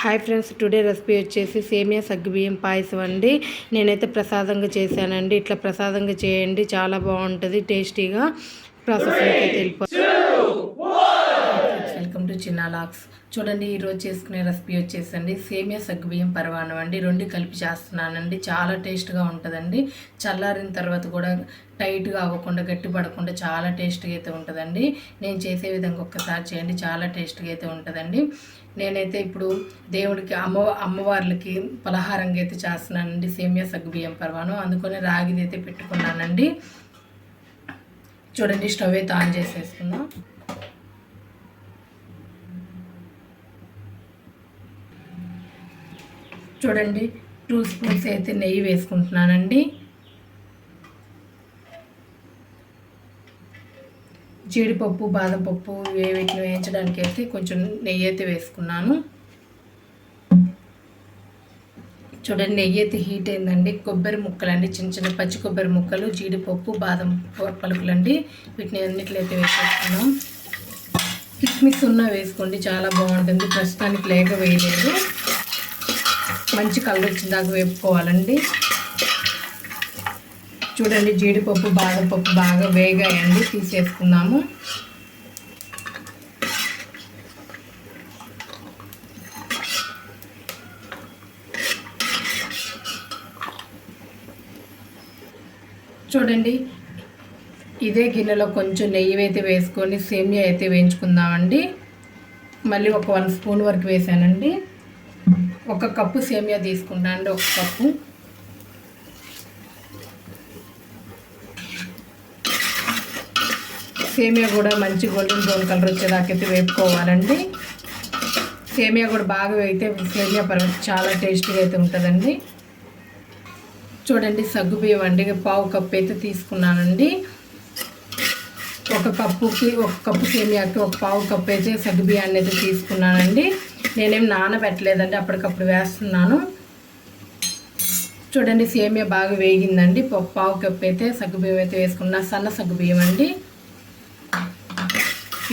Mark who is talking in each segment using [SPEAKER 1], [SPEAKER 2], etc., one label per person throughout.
[SPEAKER 1] Hi friends, today recipe వచ్చేసి సేమియా సగ్గుబియ్యం పాయసం అండి. నేనైతే ప్రసాదంగా చేశానండి. ఇట్లా ప్రసాదంగా చేయండి, చాలా బాగుంటుంది టేస్టీగా. ప్రాసెస్ అయితే వెల్కమ్ టు చిన్న లాక్స్. చూడండి, ఈరోజు చేసుకునే రెసిపీ వచ్చేసండి సేమియా సగ్గుబియ్యం పరమాన్నం అండి. రెండు కలిపి చేస్తున్నానండి. చాలా టేస్ట్గా ఉంటుందండి. చల్లారిన తర్వాత కూడా టైట్గా అవ్వకుండా గట్టి పడకుండా చాలా టేస్ట్గా అయితే ఉంటుందండి. నేను చేసే విధంగా ఒక్కసారి చేయండి, చాలా టేస్ట్గా అయితే ఉంటుందండి. నేనైతే ఇప్పుడు దేవుడికి అమ్మవార్లకి పలహారంగా అయితే చేస్తున్నానండి సేమియా సగ్గుబియ్యం పరమాన్నం. అందుకని రాగిది అయితే పెట్టుకున్నానండి. చూడండి, స్టవ్ అయితే ఆన్ చేసేసుకుందాం. చూడండి, 2 స్పూన్స్ అయితే నెయ్యి వేసుకుంటున్నానండి. జీడిపప్పు, బాదం పప్పు వీటిని వేయించడానికి అయితే కొంచెం నెయ్యి అయితే వేసుకున్నాను. చూడండి, నెయ్యి అయితే హీట్ అయిందండి. కొబ్బరి ముక్కలు అండి, చిన్న చిన్న పచ్చి కొబ్బరి ముక్కలు, జీడిపప్పు, బాదం పలుకులు అండి. వీటిని అన్నిట్లో అయితే వేసేసుకున్నాం. కిస్మిస్ ఉన్న వేసుకోండి, చాలా బాగుంటుంది. ప్రస్తుతానికి లేక వేయలేదు. మంచి కలర్ వచ్చిందాకా వేపుకోవాలండి. చూడండి, జీడిపప్పు, బాదం పప్పు బాగా వేగాయండి. తీసేసుకున్నాము. చూడండి, ఇదే గిన్నెలో కొంచెం నెయ్యి అయితే వేసుకొని సేమియా అయితే వేయించుకుందామండి. మళ్ళీ ఒక 1 స్పూన్ వరకు వేసానండి. 1 కప్పు సేమియా తీసుకున్నా అండి. 1 కప్పు సేమియా కూడా మంచి గోల్డెన్ బ్రౌన్ కలర్ వచ్చేదాకైతే వేపుకోవాలండి. సేమియా కూడా బాగా వేగితే సేమియా చాలా టేస్టీగా అయితే ఉంటుందండి. చూడండి, సగ్గుబియ్యం అండి 1/2 కప్పు అయితే తీసుకున్నానండి. 1 కప్పు సేమియాకి 1/2 కప్పు అయితే సగ్గుబియ్యాన్ని అయితే తీసుకున్నానండి. నేనేం నానబెట్టలేదండి, అప్పటికప్పుడు వేస్తున్నాను. చూడండి, సేమియా బాగా వేగిందండి. 1/2 కప్పు అయితే సగ్గుబియ్యం అయితే వేసుకున్నా. సన్న సగ్గుబియ్యం అండి.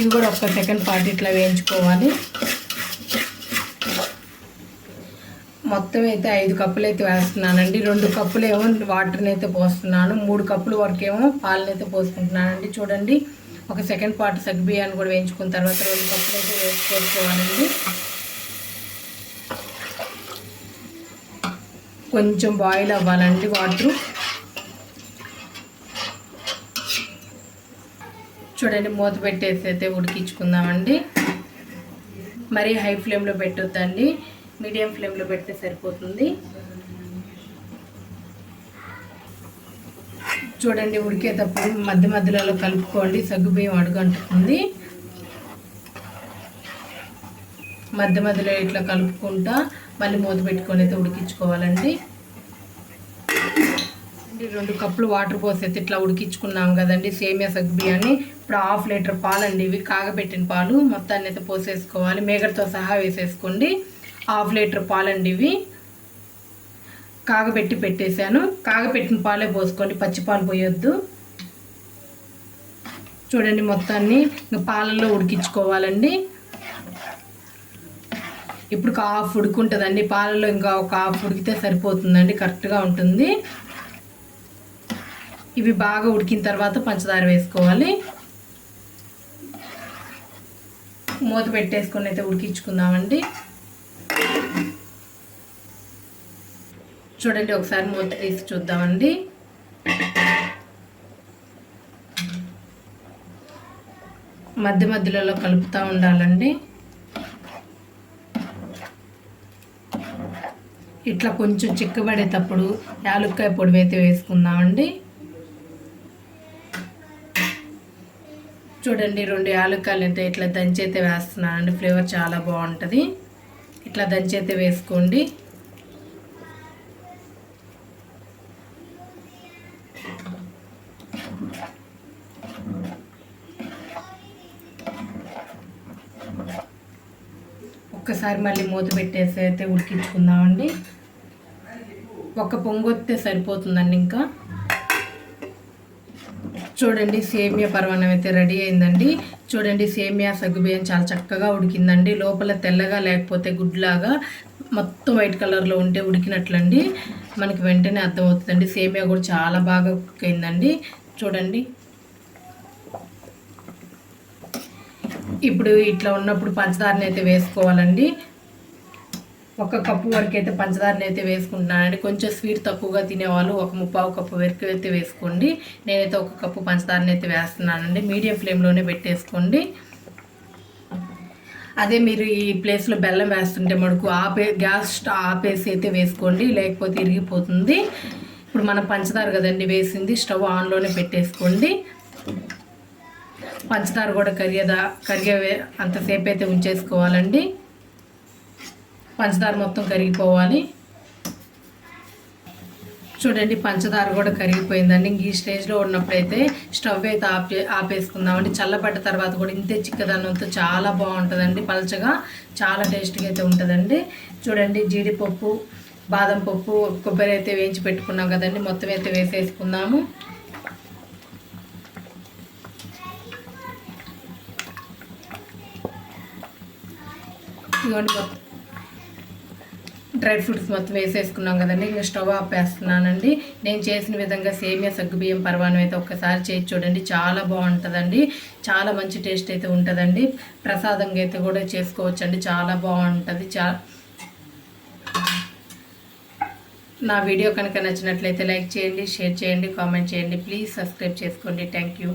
[SPEAKER 1] ఇవి కూడా 1 సెకండ్ పాటు ఇట్లా వేయించుకోవాలి. మొత్తం అయితే 5 కప్పులు అయితే వేస్తున్నానండి. 2 కప్పులు ఏమో వాటర్ని అయితే పోస్తున్నాను. 3 కప్పుల వరకు ఏమో పాలను అయితే పోసుకుంటున్నానండి. చూడండి, 1 సెకండ్ పాటు సగ్గుబియ్యాన్ని కూడా వేయించుకున్న తర్వాత 2 కప్పులు అయితే వేసుకోవాలండి. కొంచెం బాయిల్ అవ్వాలండి వాటరు. చూడండి, మూత పెట్టేసి అయితే ఉడికించుకుందామండి. మరీ హై ఫ్లేమ్లో పెట్టొద్దండి, మీడియం ఫ్లేమ్లో పెడితే సరిపోతుంది. చూడండి, ఉడికేటప్పుడు మధ్య మధ్యలో కలుపుకోండి, సగ్గుబియ్యం అడుగంటుతుంది. మధ్య మధ్యలో ఇట్లా కలుపుకుంటా మళ్ళీ మూత పెట్టుకొని అయితే ఉడికించుకోవాలండి. 2 కప్పులు వాటర్ పోసి అయితే ఇట్లా ఉడికించుకున్నాం కదండి సేమియా సగ్గుబియ్యాన్ని. ఇప్పుడు 1/2 లీటర్ పాలండి, ఇవి కాగబెట్టిన పాలు మొత్తాన్ని అయితే పోసేసుకోవాలి. మేగడతో సహా వేసేసుకోండి. 1/2 లీటర్ పాలండి ఇవి. కాగబెట్టి పెట్టేశాను. కాగబెట్టిన పాలే పోసుకోండి, పచ్చి పాలు పోయొద్దు. చూడండి, మొత్తాన్ని పాలల్లో ఉడికించుకోవాలండి. ఇప్పుడు 1/2 ఉడుకుంటుందండి పాలలో. ఇంకా 1/2 ఉడికితే సరిపోతుందండి, కరెక్ట్గా ఉంటుంది. ఇవి బాగా ఉడికిన తర్వాత పంచదార వేసుకోవాలి. మూత పెట్టేసుకొని అయితే ఉడికించుకుందామండి. చూడండి, ఒకసారి మూత తీసి చూద్దామండి. మధ్య మధ్యలో కలుపుతూ ఉండాలండి. ఇట్లా కొంచెం చిక్కబడేటప్పుడు యాలక్కాయ పొడి అయితే వేసుకుందామండి. చూడండి, 2 యాలక్కాయలు అయితే ఇట్లా దంచి అయితే వేస్తున్నానండి. ఫ్లేవర్ చాలా బాగుంటుంది. ఇట్లా దంచి అయితే వేసుకోండి. ఒక్కసారి మళ్ళీ మూత పెట్టేసి అయితే ఉడికించుకుందామండి. 1 పొంగు వస్తే సరిపోతుందండి. ఇంకా చూడండి సేమియా పరమాన్నం అయితే రెడీ అయిందండి. చూడండి సేమియా సగ్గుబియ్యం చాలా చక్కగా ఉడికిందండి. లోపల తెల్లగా లేకపోతే గుడ్లాగా మొత్తం వైట్ కలర్లో ఉంటే ఉడికినట్లండి మనకి వెంటనే అర్థమవుతుందండి. సేమియా కూడా చాలా బాగా కుక్ అయిందండి. చూడండి ఇప్పుడు ఇట్లా ఉన్నప్పుడు పంచదారని అయితే వేసుకోవాలండి. 1 కప్పు వరకు అయితే పంచదారని అయితే వేసుకుంటున్నానండి. కొంచెం స్వీట్ తక్కువగా తినేవాళ్ళు 1/4 కప్పు వరకు అయితే వేసుకోండి. నేనైతే 1 కప్పు పంచదారని అయితే వేస్తున్నానండి. మీడియం ఫ్లేమ్లోనే పెట్టేసుకోండి. అదే మీరు ఈ ప్లేస్లో బెల్లం వేస్తుంటే మటుకు గ్యాస్ ఆపేసి అయితే వేసుకోండి, లేకపోతే ఇరిగిపోతుంది. ఇప్పుడు మనం పంచదార కదండి వేసింది, స్టవ్ ఆన్లోనే పెట్టేసుకోండి. పంచదార కూడా కరిగే అంతసేపు అయితే ఉంచేసుకోవాలండి. పంచదార మొత్తం కరిగిపోవాలి. చూడండి పంచదార కూడా కరిగిపోయిందండి. ఈ స్టేజ్లో ఉన్నప్పుడైతే స్టవ్ అయితే ఆపేసుకుందామండి. చల్లబడ్డ తర్వాత కూడా ఇంతే చిక్కదనంతో చాలా బాగుంటుందండి. పలచగా చాలా టేస్ట్గా అయితే ఉంటుందండి. చూడండి జీడిపప్పు, బాదం పప్పు, కొబ్బరి అయితే వేయించి పెట్టుకున్నాం కదండి, మొత్తం అయితే వేసేసుకుందాము. ఇదిగోండి మొత్తం డ్రై ఫ్రూట్స్ మొత్తం వేసేసుకున్నాం కదండి. ఇంకా స్టవ్ ఆపేస్తున్నానండి. నేను చేసిన విధంగా సేమియా సగ్గుబియ్యం పరమాన్నం అయితే ఒక్కసారి చేసి చూడండి, చాలా బాగుంటుందండి. చాలా మంచి టేస్ట్ అయితే ఉంటుందండి. ప్రసాదంగా అయితే కూడా చేసుకోవచ్చండి, చాలా బాగుంటుంది. నా వీడియో కనుక నచ్చినట్లయితే లైక్ చేయండి, షేర్ చేయండి, కామెంట్ చేయండి. ప్లీజ్ సబ్స్క్రైబ్ చేసుకోండి. Thank you.